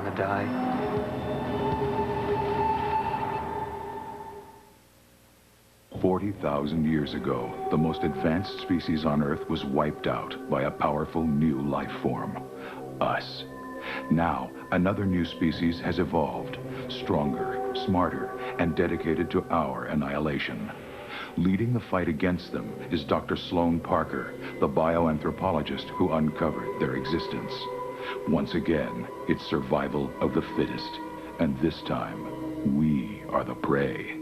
want to die. $40,000 years ago, the most advanced species on Earth was wiped out by a powerful new life form, us. Now, another new species has evolved, stronger, smarter, and dedicated to our annihilation. Leading the fight against them is Dr. Sloan Parker, the bioanthropologist who uncovered their existence. Once again, it's survival of the fittest, and this time, we are the prey.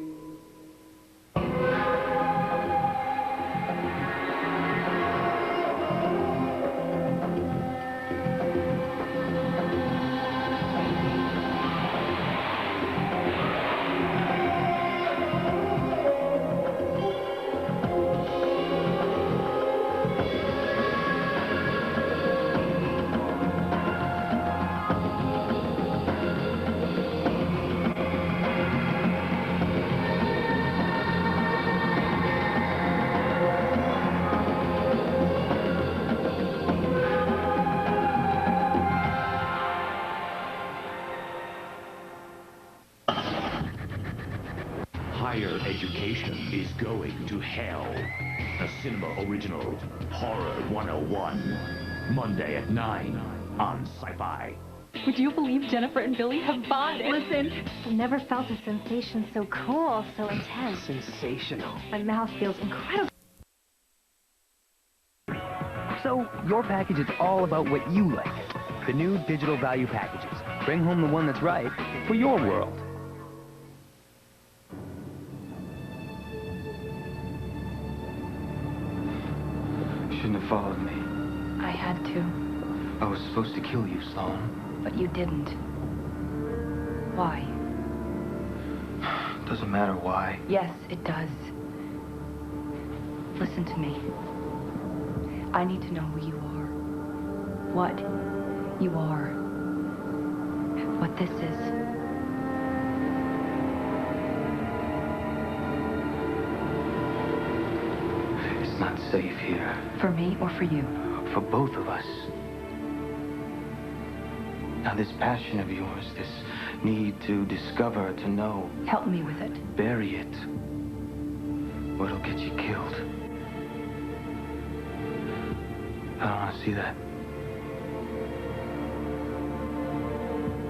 Higher education is going to hell. A cinema original, Horror 101. Monday at 9 on Sci-Fi. Would you believe Jennifer and Billy have bonded? Listen, I've never felt a sensation so cool, so intense. Sensational. My mouth feels incredible. So, your package is all about what you like. The new digital value packages. Bring home the one that's right for your world. You shouldn't have followed me. I had to, I was supposed to kill you, Sloan. but you didn't. Why? Doesn't matter why. Yes, it does. Listen to me. I need to know who you are. What you are. What this is. It's not safe here. For me or for you? For both of us. Now, this passion of yours, this need to discover, to know, Help me with it. bury it, or it'll get you killed. I don't want to see that.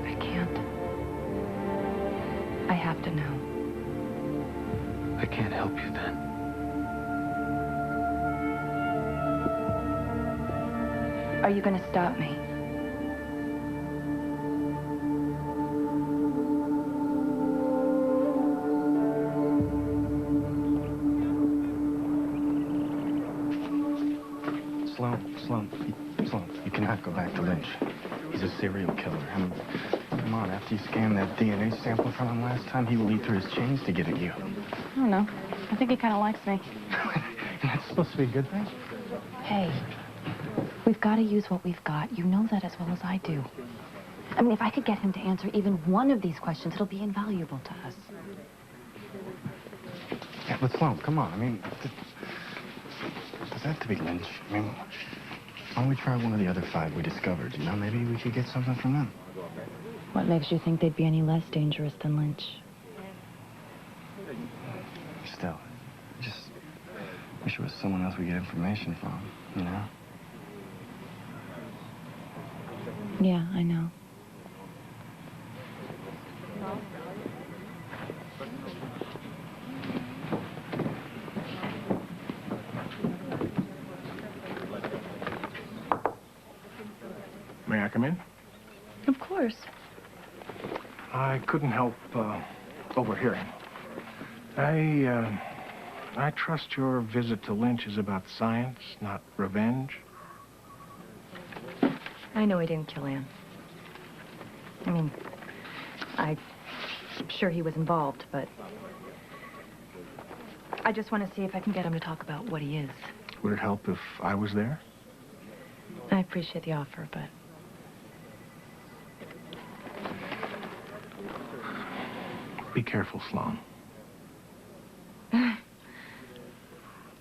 I can't. I have to know. I can't help you then. Are you gonna stop me? Sloan, you cannot go back to Lynch. He's a serial killer. And come on, after you scanned that DNA sample from him last time, he will eat through his chains to get at you. I don't know. I think he kind of likes me. That's supposed to be a good thing? Hey, we've got to use what we've got. You know that as well as I do. I mean, if I could get him to answer even one of these questions, it'll be invaluable to us. Yeah, but Sloan, come on. I mean, does that have to be Lynch? I mean, why don't we try one of the other 5 we discovered? You know, maybe we could get something from them. What makes you think they'd be any less dangerous than Lynch? Still, I just wish it was someone else we get information from, you know? Yeah, I know. May I come in? Of course. I couldn't help overhearing. I trust your visit to Lynch is about science, not revenge. I know he didn't kill Anne. I mean, I'm sure he was involved, but I just want to see if I can get him to talk about what he is. Would it help if I was there? I appreciate the offer, but Be careful, Sloan.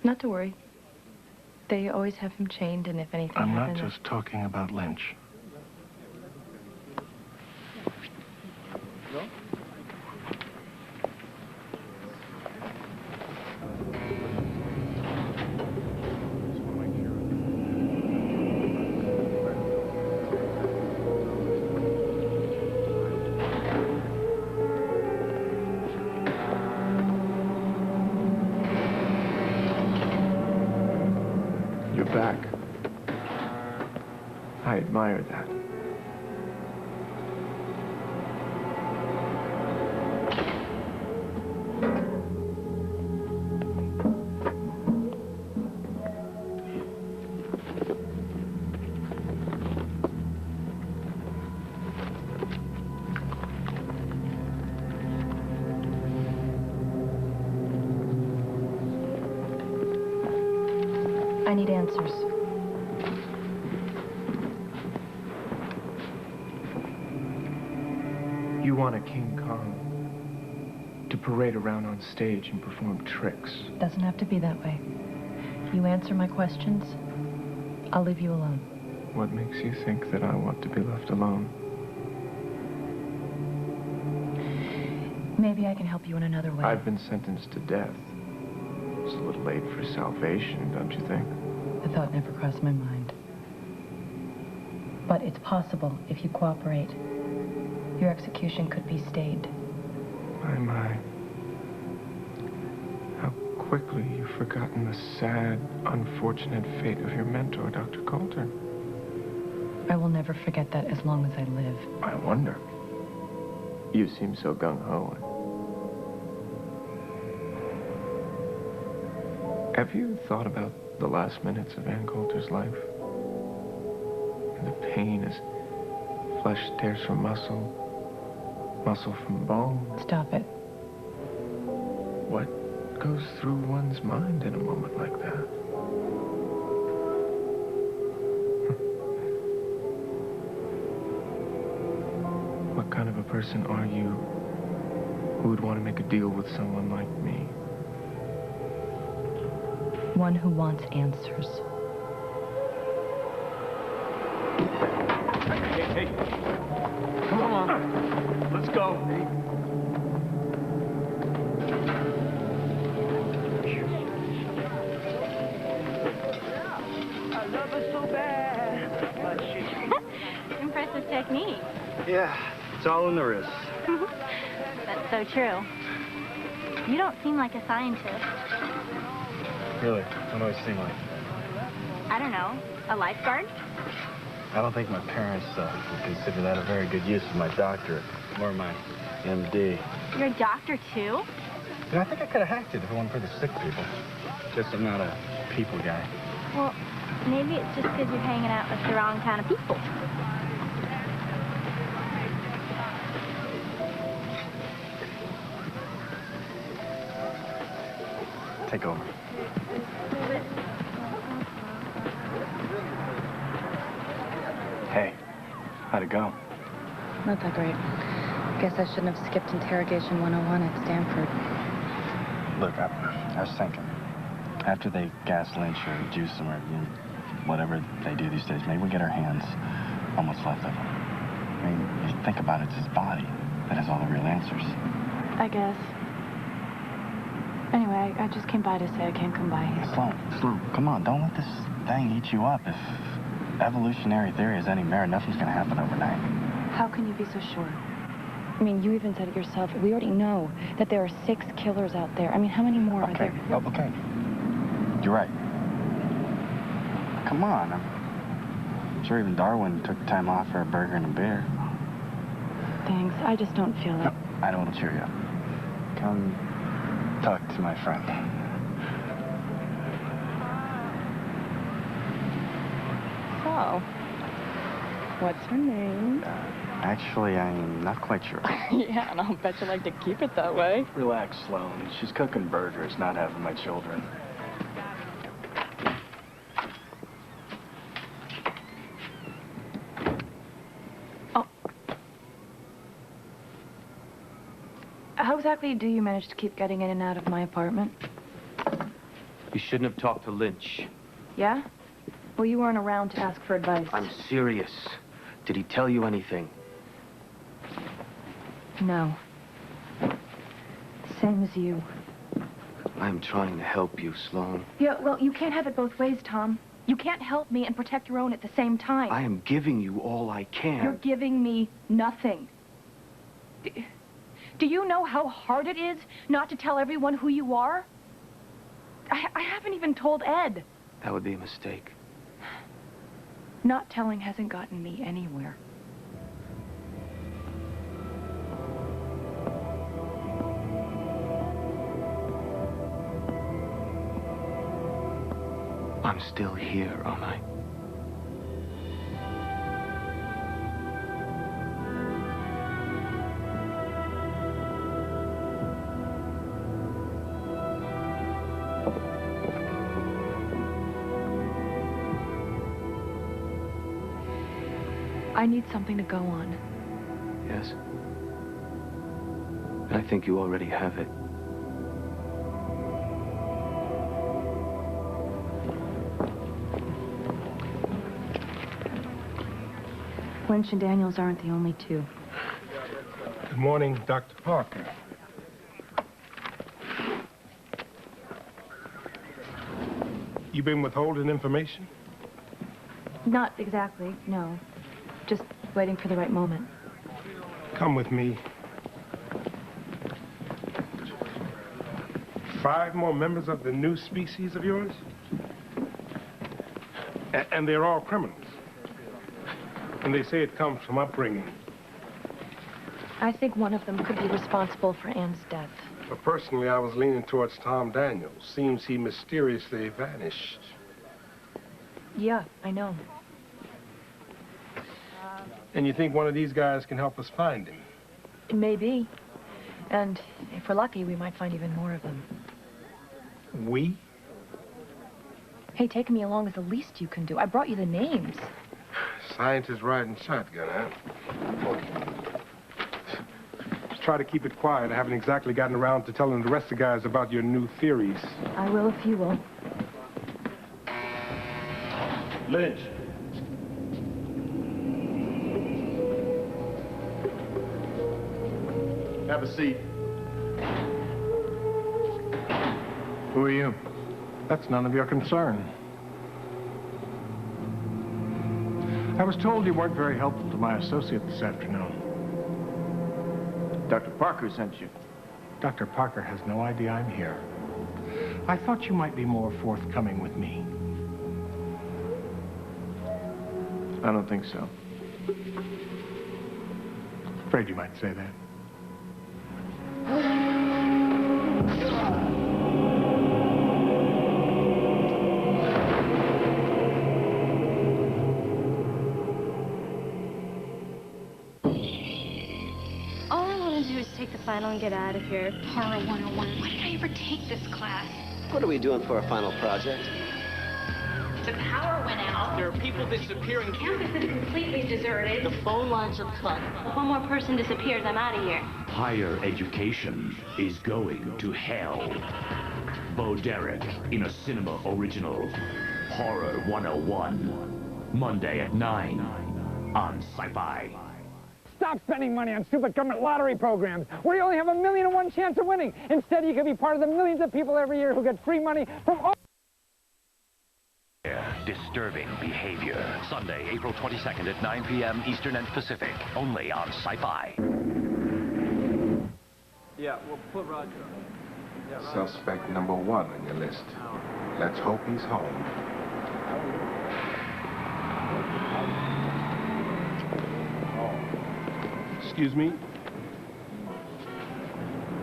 not to worry. They always have him chained, and if anything I'm not happens... just talking about Lynch. go. You're back. I admire that. I need answers. You want a King Kong to parade around on stage and perform tricks. Doesn't have to be that way. You answer my questions, I'll leave you alone. What makes you think that I want to be left alone? Maybe I can help you in another way. I've been sentenced to death. It's a little late for salvation, don't you think? The thought never crossed my mind. But it's possible if you cooperate. Your execution could be stayed. My. How quickly you've forgotten the sad, unfortunate fate of your mentor, Dr. Coulter. I will never forget that as long as I live. I wonder. You seem so gung-ho. Have you thought about the last minutes of Ann Coulter's life? And the pain as flesh tears from muscle, muscle from bone. Stop it. What goes through one's mind in a moment like that? What kind of a person are you who would want to make a deal with someone like me? One who wants answers. Hey. Come on. Let's go. I love her so bad, but she... Impressive technique. Yeah, it's all in the wrist. That's so true. You don't seem like a scientist. Really? What do I seem like? I don't know, a lifeguard? I don't think my parents would consider that a very good use of my doctorate or my MD. You're a doctor, too? You know, I think I could have hacked it if it wasn't for the sick people. Just I'm not a people guy. Well, maybe it's just because you're hanging out with the wrong kind of people. Take over. Hey, how'd it go? Not that great. Guess I shouldn't have skipped interrogation 101 at Stanford. Look, I was thinking, after they gas Lynch or juice him or whatever they do these days, maybe we get our hands on what's left of him. I mean, you think about it, it's his body that has all the real answers. I guess. Anyway, I just came by to say I can't come by here. Sloan, come on, don't let this thing eat you up. If evolutionary theory has any merit, nothing's gonna happen overnight. How can you be so sure? I mean, you even said it yourself. We already know that there are 6 killers out there. I mean, how many more are there? Oh, okay. You're right. Come on. I'm sure even Darwin took time off for a burger and a beer. Thanks. I just don't feel it. No, I don't want to cheer you up. Come talk to my friend. So, what's her name? Actually, I'm not quite sure. Yeah, and I'll bet you like to keep it that way. Relax, Sloan. She's cooking burgers, not having my children. Oh. How exactly do you manage to keep getting in and out of my apartment? You shouldn't have talked to Lynch. Yeah? Well, you weren't around to ask for advice. I'm serious. Did he tell you anything? No. Same as you. I'm trying to help you, Sloan. Yeah, well, you can't have it both ways, Tom. You can't help me and protect your own at the same time. I am giving you all I can. You're giving me nothing. Do you know how hard it is not to tell everyone who you are? I haven't even told Ed. That would be a mistake. Not telling hasn't gotten me anywhere. I'm still here, aren't I? I need something to go on. Yes. I think you already have it. Lynch and Daniels aren't the only two. Good morning, Dr. Parker. You been withholding information? Not exactly, no. Just waiting for the right moment. Come with me. 5 more members of the new species of yours? And they're all criminals. And they say it comes from upbringing. I think one of them could be responsible for Anne's death. But personally, I was leaning towards Tom Daniels. Seems he mysteriously vanished. Yeah, I know. And you think one of these guys can help us find him? Maybe. And if we're lucky, we might find even more of them. We? Hey, taking me along is the least you can do. I brought you the names. Scientist riding shotgun, huh? Just try to keep it quiet. I haven't exactly gotten around to telling the rest of the guys about your new theories. I will if you will. Lynch. Have a seat. Who are you? That's none of your concern. I was told you weren't very helpful to my associate this afternoon. Dr. Parker sent you. Dr. Parker has no idea I'm here. I thought you might be more forthcoming with me. I don't think so. Afraid you might say that. Take the final and get out of here. Horror 101. Why did I ever take this class? What are we doing for a final project? The power went out. There are people disappearing. Campus is completely deserted. The phone lines are cut. If one more person disappears, I'm out of here. Higher education is going to hell. Bo Derek in a cinema original. Horror 101. Monday at 9 on Sci-Fi. Stop spending money on stupid government lottery programs where you only have 1,000,001 chance of winning. Instead, you can be part of the millions of people every year who get free money from all... Disturbing behavior. Sunday, April 22nd at 9 p.m. Eastern and Pacific. Only on Sci-Fi. Yeah, we'll put Roger on. Yeah, Suspect number 1 on your list. Let's hope he's home. Excuse me?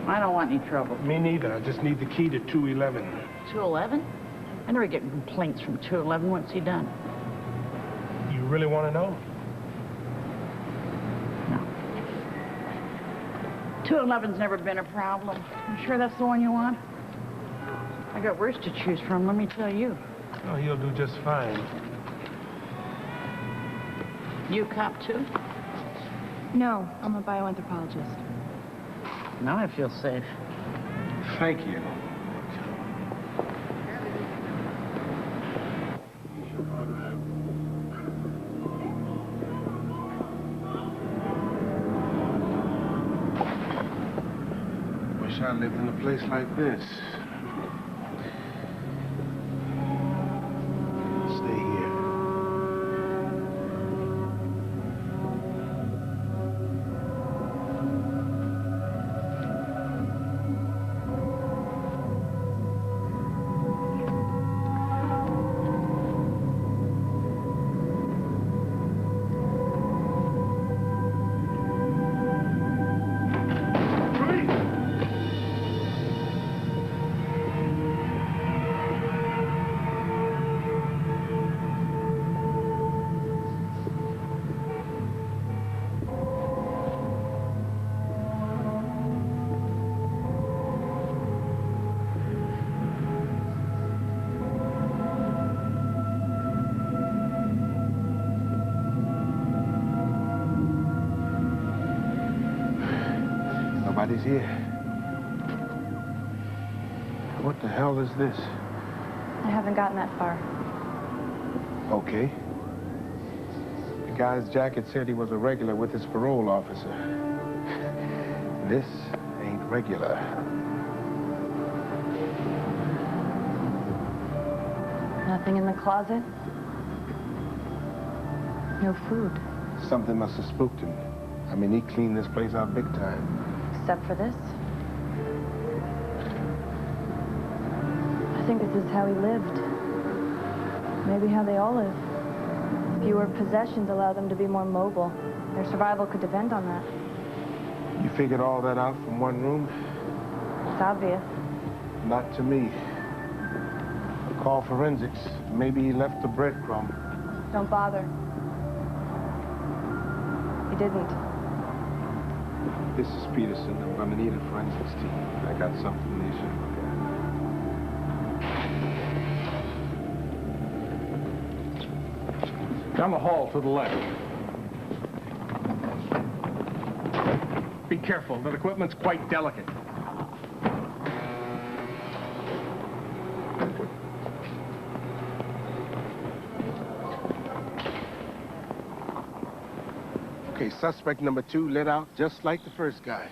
I don't want any trouble. Me neither. I just need the key to 211. 211? I never get complaints from 211. What's he done? You really want to know? No. 211's never been a problem. You sure that's the one you want? I got worse to choose from, let me tell you. Oh, he'll do just fine. You cop too? No, I'm a bioanthropologist. Now I feel safe. Thank you. wish I lived in a place like this. Stay here. Nobody's here. What the hell is this? I haven't gotten that far. Okay. The guy's jacket said he was a regular with his parole officer. This ain't regular. Nothing in the closet? No food? Something must have spooked him. I mean, he cleaned this place out big time. Except for this? I think this is how he lived. Maybe how they all live. Fewer possessions allow them to be more mobile. Their survival could depend on that. You figured all that out from one room? It's obvious. Not to me. Call forensics. Maybe he left a breadcrumb. Don't bother. He didn't. This is Peterson. I'm gonna need a forensics team. I got something they should look at. Down the hall to the left. Be careful. That equipment's quite delicate. Okay, suspect number 2 lit out just like the first guy.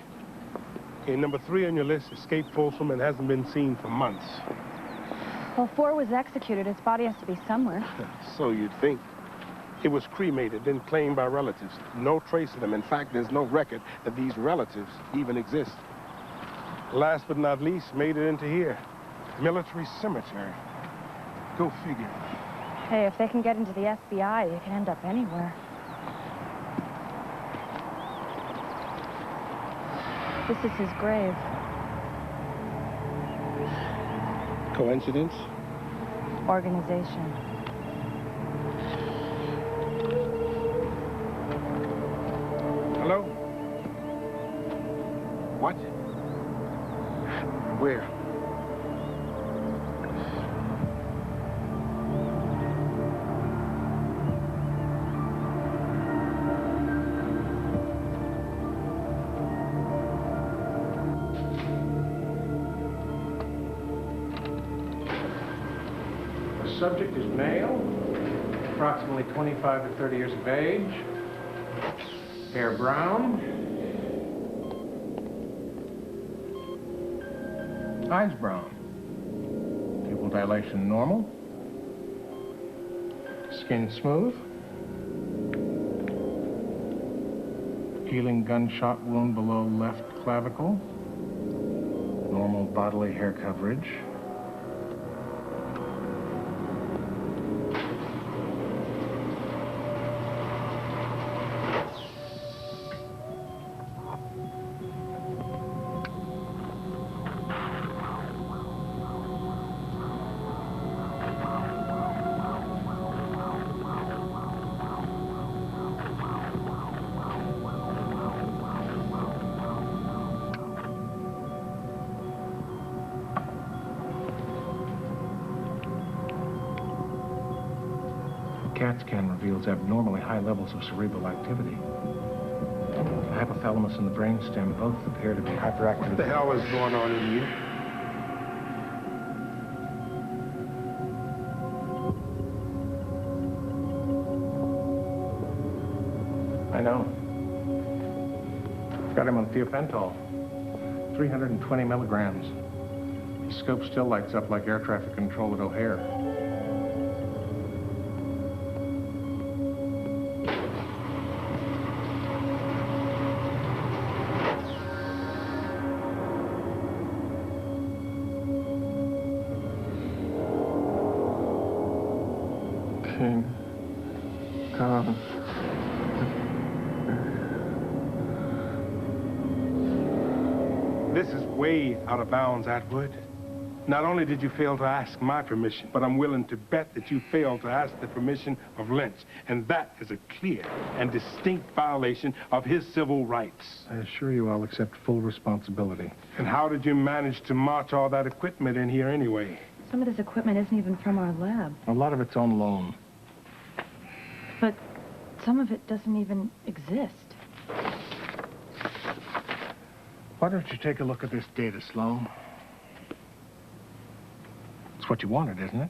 Okay, number 3 on your list escaped Folsom and hasn't been seen for months. Well, 4 was executed. His body has to be somewhere. So you'd think. It was cremated, then claimed by relatives. No trace of them. In fact, there's no record that these relatives even exist. Last but not least, made it into here. Military cemetery. Go figure. Hey, if they can get into the FBI, you can end up anywhere. This is his grave. Coincidence? Organization. Hello? What? Where? The subject is male, approximately 25 to 30 years of age. Hair brown. Eyes brown. Pupil dilation normal. Skin smooth. Healing gunshot wound below left clavicle. Normal bodily hair coverage. CAT scan reveals abnormally high levels of cerebral activity. The hypothalamus and the brainstem both appear to be hyperactive. What the hell is going on in you? I know. Got him on thiopentol. 320 milligrams. The scope still lights up like air traffic control at O'Hare. This is way out of bounds, Atwood. Not only did you fail to ask my permission, but I'm willing to bet that you failed to ask the permission of Lynch. And that is a clear and distinct violation of his civil rights. I assure you I'll accept full responsibility. And how did you manage to march all that equipment in here anyway? Some of this equipment isn't even from our lab. A lot of it's on loan. But some of it doesn't even exist. Why don't you take a look at this data, Sloan? It's what you wanted, isn't it?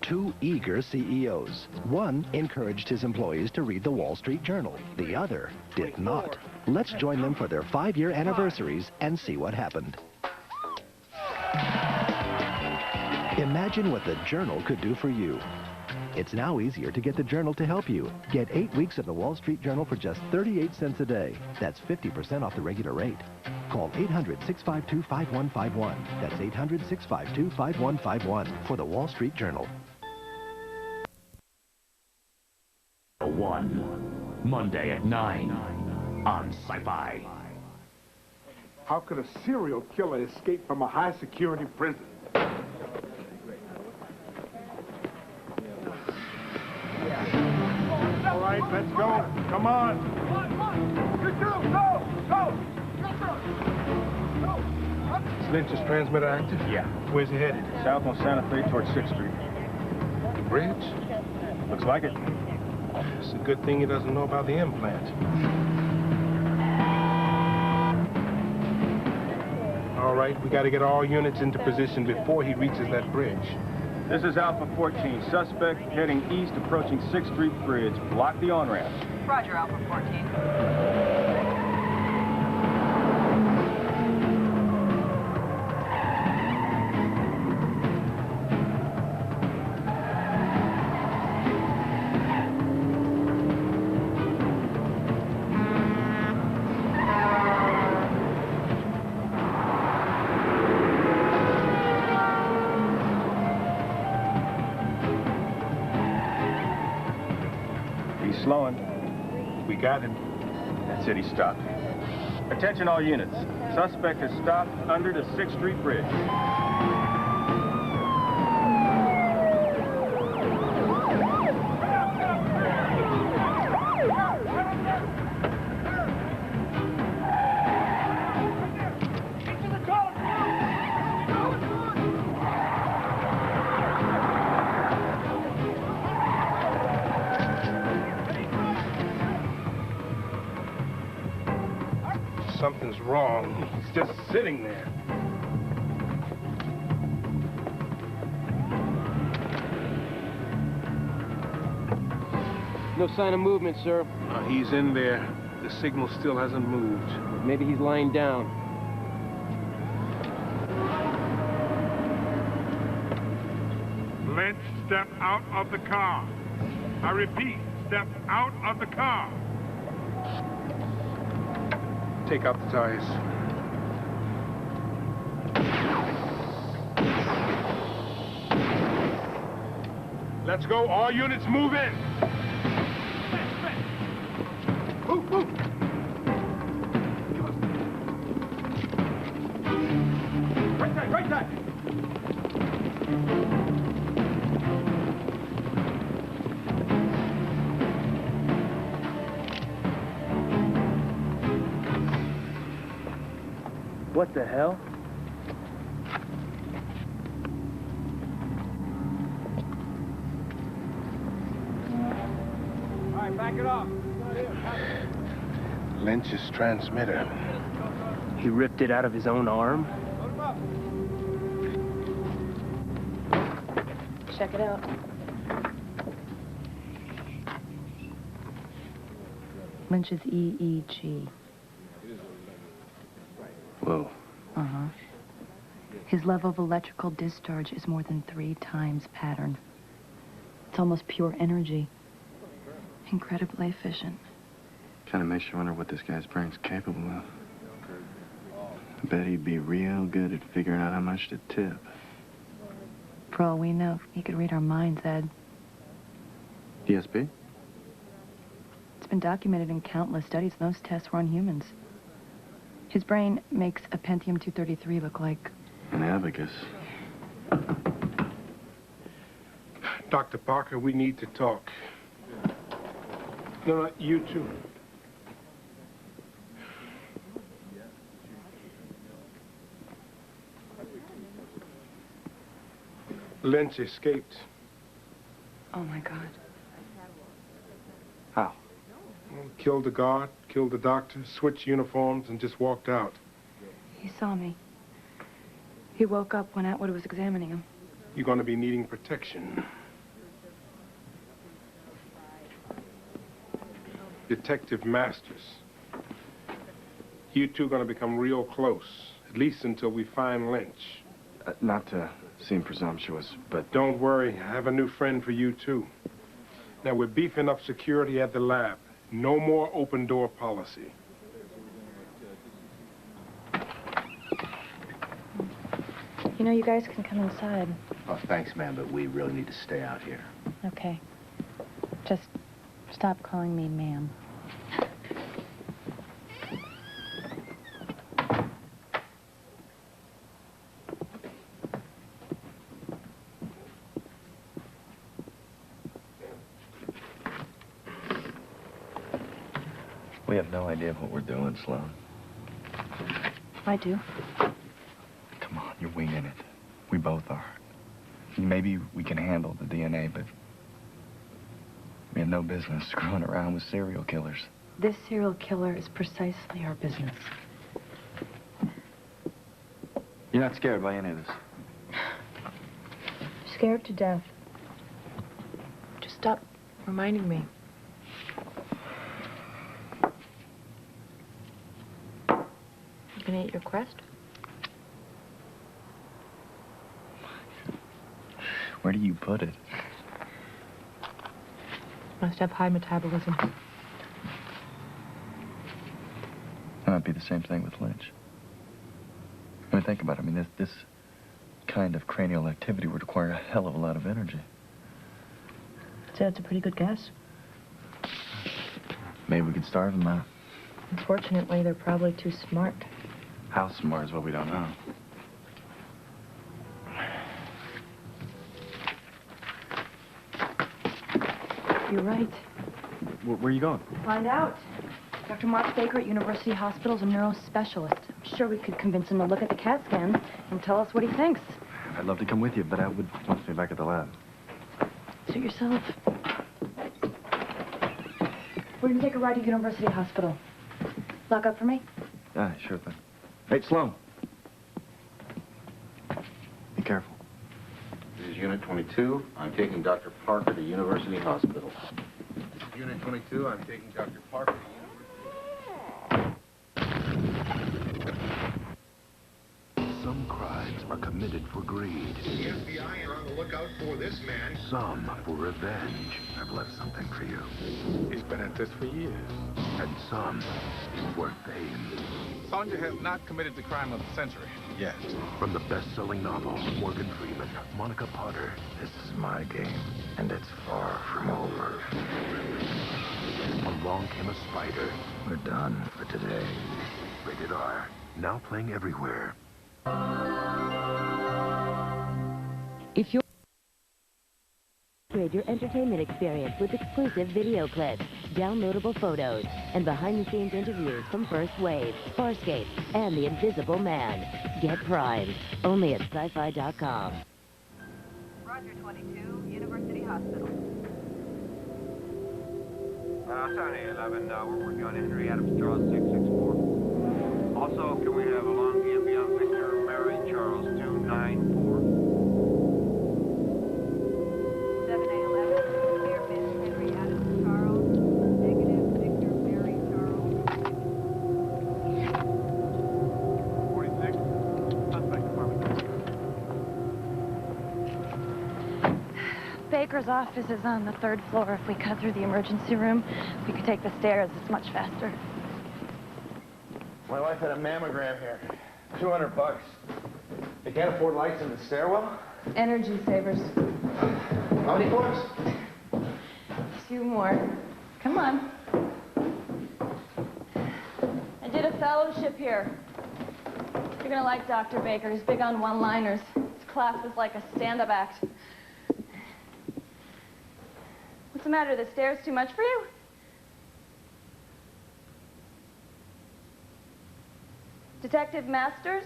Two eager CEOs. One encouraged his employees to read the Wall Street Journal. The other did not. Let's join them for their 5-year anniversaries and see what happened. Imagine what the Journal could do for you. It's now easier to get the Journal to help you. Get 8 weeks of the Wall Street Journal for just 38 cents a day. That's 50% off the regular rate. Call 800-652-5151. That's 800-652-5151 for the Wall Street Journal. 1, Monday at 9 on Sci-Fi. How could a serial killer escape from a high-security prison? All right, let's go. Come on. You two, go! Is Lynch's transmitter active? Yeah. Where's he headed? South on Santa Fe towards 6th Street. The bridge? Looks like it. It's a good thing he doesn't know about the implant. All right, we got to get all units into position before he reaches that bridge. This is Alpha 14. Suspect heading east, approaching 6th Street Bridge. Block the on-ramps. Roger, Alpha 14. Slowing. We got him. That's it, he stopped. Attention all units. Suspect has stopped under the 6th Street Bridge. something's wrong. He's just sitting there. No sign of movement, sir. He's in there. The signal still hasn't moved. Maybe he's lying down. Lynch, step out of the car. I repeat, step out of the car. Take out the tires. Let's go. All units move in. Move, move. Right side, right side. What the hell? All right, back it off. Lynch's transmitter. He ripped it out of his own arm? Check it out. Lynch's EEG. Whoa. Uh-huh. His level of electrical discharge is more than 3 times pattern. It's almost pure energy. Incredibly efficient. Kind of makes you wonder what this guy's brain's capable of. I bet he'd be real good at figuring out how much to tip. For all we know, he could read our minds, Ed. DSP? It's been documented in countless studies, and those tests were on humans. His brain makes a Pentium 233 look like... An abacus. Dr. Parker, we need to talk. No, you too. Lynch escaped. Oh, my God. How? Well, killed the guard, killed the doctor, switched uniforms, and just walked out. He saw me. He woke up when Atwood was examining him. You're going to be needing protection. Detective Masters. You two are going to become real close, at least until we find Lynch. Not to seem presumptuous, but... Don't worry, I have a new friend for you, too. Now, we're beefing up security at the lab. No more open-door policy. You know, you guys can come inside. Oh, thanks, man, but we really need to stay out here. Okay. Just stop calling me ma'am. We have no idea what we're doing, Sloan. I do. Come on, you're winging it. We both are. Maybe we can handle the DNA, but we have no business screwing around with serial killers. This serial killer is precisely our business. You're not scared by any of this? Scared to death. Just stop reminding me. You gonna eat your crust? Where do you put it? Must have high metabolism. That might be the same thing with Lynch. I mean, think about it. I mean, this kind of cranial activity would require a hell of a lot of energy. So that's a pretty good guess. Maybe we could starve them out. Unfortunately, they're probably too smart. How smart is what we don't know. You're right. Where are you going? Find out. Dr. Mark Baker at University Hospital is a neurospecialist. I'm sure we could convince him to look at the CAT scan and tell us what he thinks. I'd love to come with you, but I would want to be back at the lab. Suit yourself. We're gonna take a ride to University Hospital. Lock up for me? Yeah, sure thing. Hey, Sloan. Be careful. This is Unit 22. I'm taking Dr. Parker to University Hospital. This is Unit 22. I'm taking Dr. Parker to Some crimes are committed for greed. The FBI are on the lookout for this man. Some for revenge. I've left something for you. He's been at this for years. And some for fame. Sonja has not committed the crime of the century. Yet. From the best-selling novel, Morgan Freeman, Monica Potter. This is my game, and it's far from over. Along came a spider. We're done for today. Rated R. Now playing everywhere. If you're upgrade your entertainment experience with exclusive video clips, downloadable photos, and behind-the-scenes interviews from First Wave, Farscape, and The Invisible Man. Get Prime, only at sci-fi.com. Roger 22, University Hospital. 7011, we're working on Henry Adams, Charles 664. Also, can we have along the beyond Victor, Mary, Charles 294? 7811, clear Miss Henry Adams, Charles. Negative, Victor, Mary, Charles. 46, suspect department. Baker's office is on the 3rd floor. If we cut through the emergency room, we could take the stairs. It's much faster. My wife had a mammogram here. $200. They can't afford lights in the stairwell? Energy savers. How many floors? 2 more. Come on. I did a fellowship here. You're gonna like Dr. Baker. He's big on one-liners. His class is like a stand-up act. What's the matter? The stairs too much for you? Detective Masters?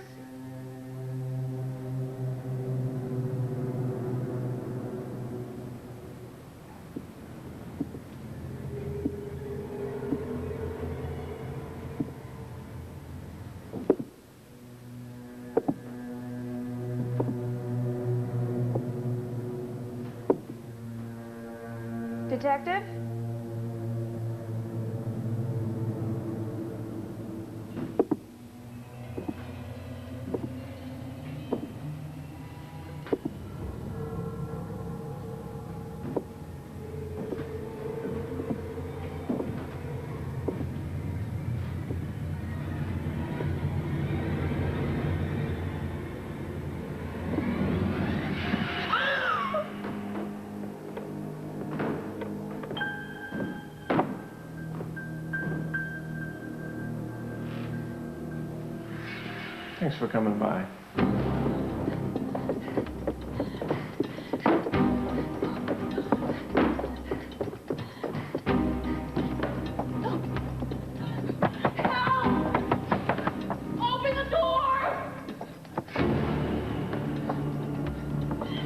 Detective? Thanks for coming by. Open the door!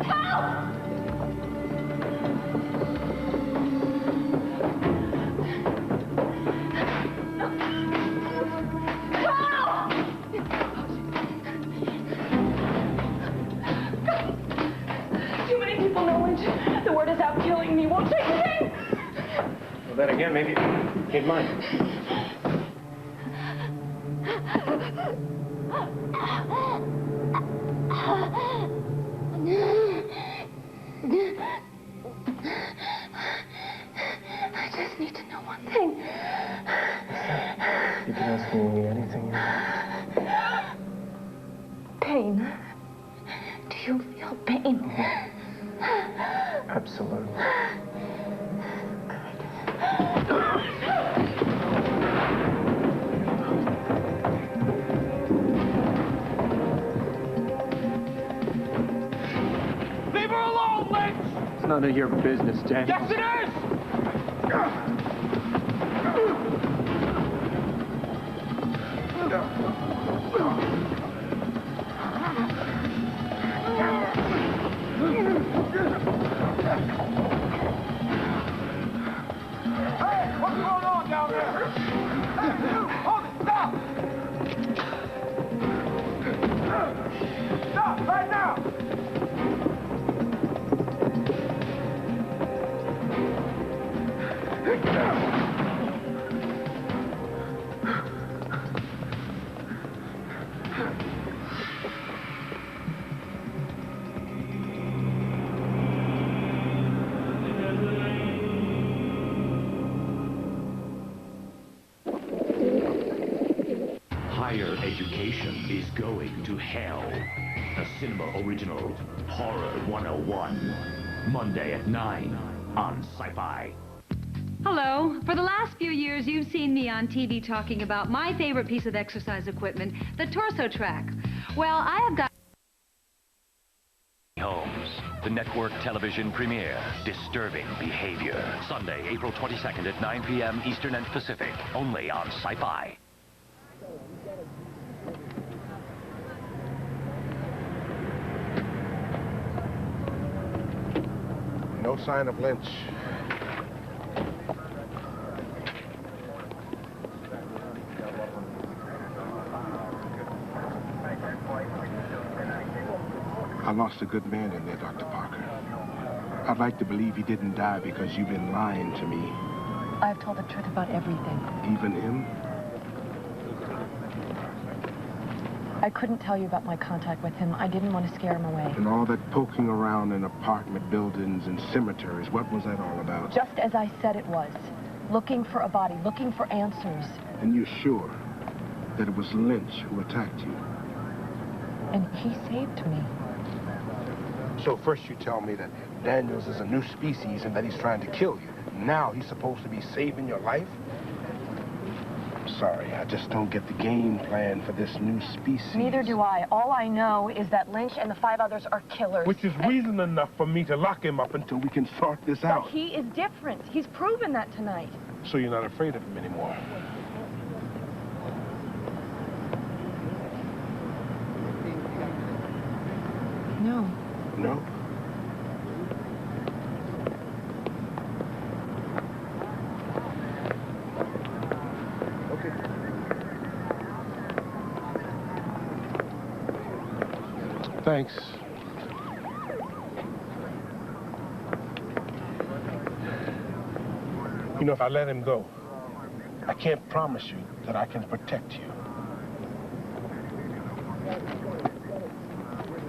Help! Too many people know it. The word is out killing me. Won't say anything. Well, then again, maybe he'd mind. I just need to know one thing. You can ask me anything you want. Pain. Do you feel pain? Absolutely. Leave her alone, Lynch! It's none of your business, Daniel. Yes, it is! Hey, what's going on down there? Hey, you! Hold it! Stop! Education is going to hell. A cinema original, Horror 101. Monday at 9 on Sci-Fi. Hello. For the last few years, you've seen me on TV talking about my favorite piece of exercise equipment, the torso track. Well, I have got... Holmes, the network television premiere, Disturbing Behavior. Sunday, April 22nd at 9 p.m. Eastern and Pacific, only on Sci-Fi. No sign of Lynch. I lost a good man in there, Dr. Parker. I'd like to believe he didn't die because you've been lying to me. I've told the truth about everything. Even him? I couldn't tell you about my contact with him. I didn't want to scare him away. And all that poking around in apartment buildings and cemeteries, what was that all about? Just as I said it was. Looking for a body, looking for answers. And you're sure that it was Lynch who attacked you? And he saved me. So first you tell me that Daniels is a new species and that he's trying to kill you. Now he's supposed to be saving your life? I'm sorry, I just don't get the game plan for this new species. Neither do I. All I know is that Lynch and the 5 others are killers. Which is reason enough for me to lock him up until we can sort this out. But he is different. He's proven that tonight. So you're not afraid of him anymore? No. No? Okay. Thanks. You know, if I let him go, I can't promise you that I can protect you.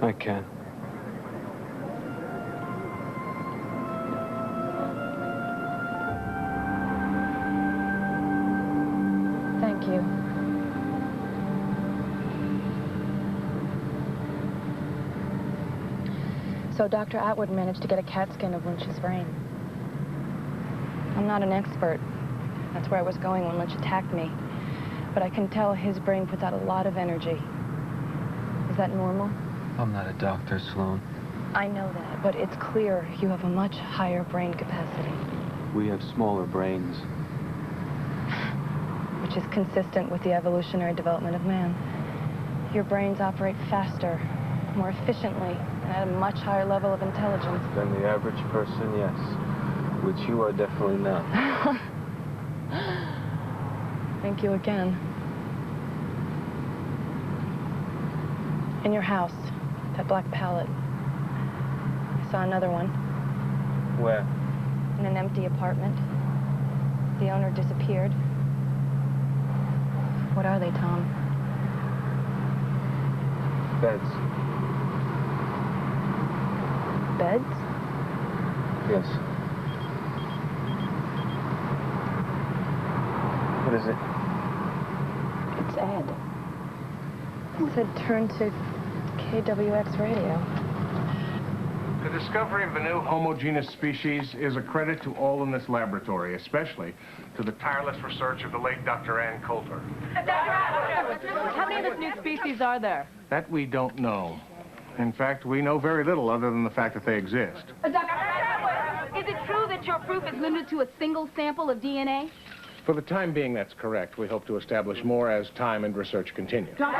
I can. Thank you. So Dr. Atwood managed to get a CAT scan of Lynch's brain. I'm not an expert. That's where I was going when Lynch attacked me. But I can tell his brain puts out a lot of energy. Is that normal? I'm not a doctor, Sloan. I know that, but it's clear you have a much higher brain capacity. We have smaller brains. Which is consistent with the evolutionary development of man. Your brains operate faster, more efficiently, and at a much higher level of intelligence. Than the average person, yes. Which you are definitely not. Thank you again. In your house, that black pallet. I saw another one. Where? In an empty apartment. The owner disappeared. What are they, Tom? Beds. Beds? Yes. What is it? It's Ed. It said turn to KWX radio. The discovery of the new homogeneous species is a credit to all in this laboratory, especially to the tireless research of the late Dr. Ann Coulter. How many of this new species are there? That we don't know. In fact, we know very little other than the fact that they exist. Dr. Atwood, is it true that your proof is limited to a single sample of DNA? For the time being, that's correct. We hope to establish more as time and research continue. So isn't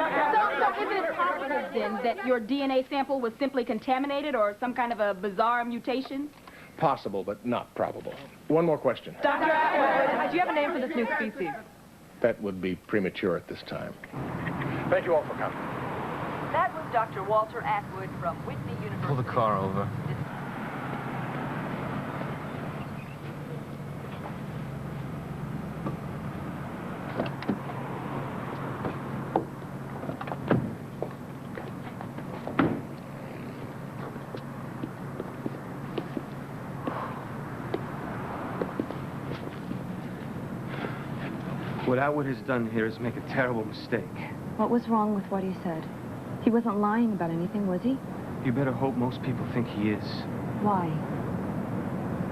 it possible, then, that your DNA sample was simply contaminated or some kind of a bizarre mutation? Possible, but not probable. One more question. Dr. Atwood, do you have a name for this new species? That would be premature at this time. Thank you all for coming. That was Dr. Walter Atwood from Whitney University. Pull the car over. What Atwood has done here is make a terrible mistake. What was wrong with what he said? He wasn't lying about anything, was he? You better hope most people think he is. Why?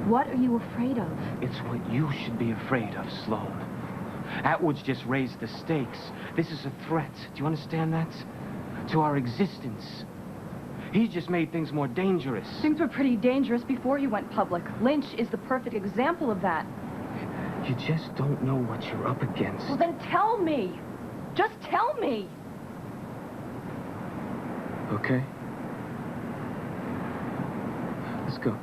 What are you afraid of? It's what you should be afraid of, Sloan. Atwood's just raised the stakes. This is a threat. Do you understand that? To our existence. He's just made things more dangerous. Things were pretty dangerous before he went public. Lynch is the perfect example of that. You just don't know what you're up against. Well, then tell me. Just tell me. Okay? Let's go.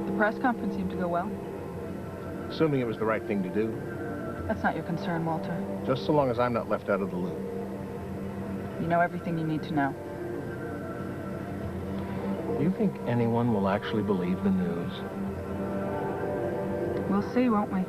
The press conference seemed to go well. Assuming it was the right thing to do. That's not your concern, Walter. Just so long as I'm not left out of the loop. You know everything you need to know. Do you think anyone will actually believe the news? We'll see, won't we?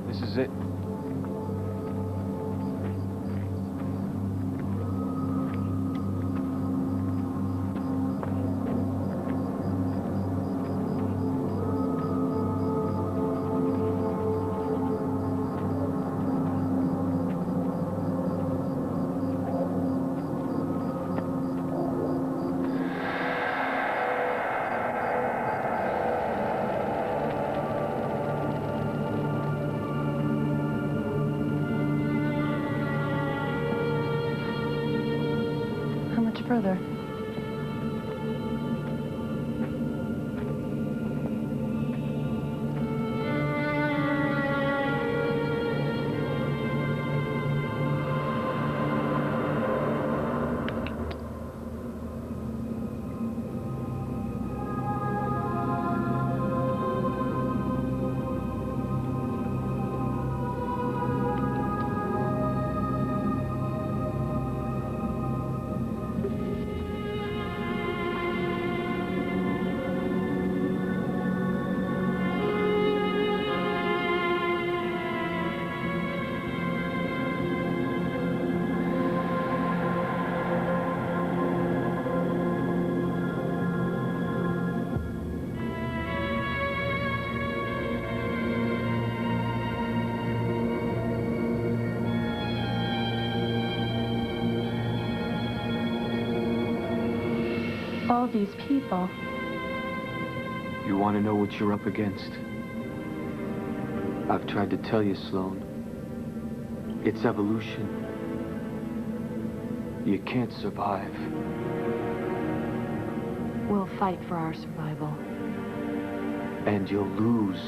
This is it. Further. All these people. You want to know what you're up against? I've tried to tell you, Sloan. It's evolution. You can't survive. We'll fight for our survival. And you'll lose.